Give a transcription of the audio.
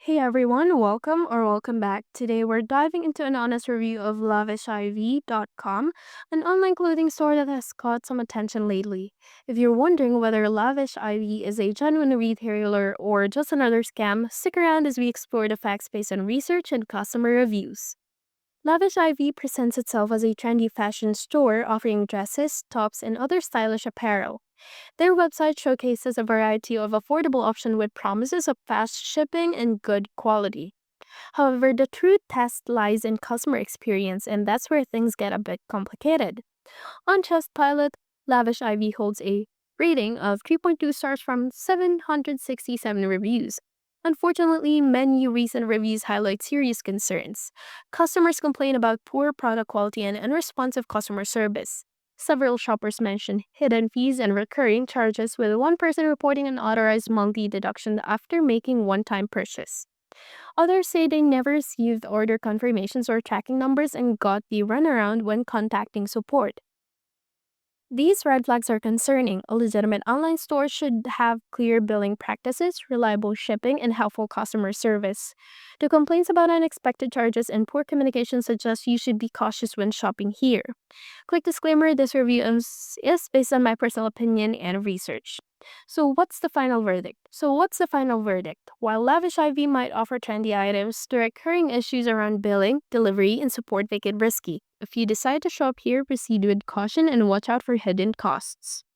Hey everyone, welcome back. Today we're diving into an honest review of lavishivy.com, an online clothing store that has caught some attention lately. If you're wondering whether Lavish Ivy is a genuine retailer or just another scam, stick around as we explore the facts based on research and customer reviews. Lavish Ivy presents itself as a trendy fashion store offering dresses, tops, and other stylish apparel. Their website showcases a variety of affordable options with promises of fast shipping and good quality. However, the true test lies in customer experience, and that's where things get a bit complicated. On Trustpilot, Lavish Ivy holds a rating of 3.2 stars from 767 reviews. Unfortunately, many recent reviews highlight serious concerns. Customers complain about poor product quality and unresponsive customer service. Several shoppers mention hidden fees and recurring charges, with one person reporting an authorized monthly deduction after making one-time purchase. Others say they never received order confirmations or tracking numbers and got the runaround when contacting support. These red flags are concerning. A legitimate online store should have clear billing practices, reliable shipping, and helpful customer service. The complaints about unexpected charges and poor communication suggest you should be cautious when shopping here. Quick disclaimer, this review is based on my personal opinion and research. What's the final verdict? While Lavish IV might offer trendy items, the recurring issues around billing, delivery, and support make it risky. If you decide to shop here, proceed with caution and watch out for hidden costs.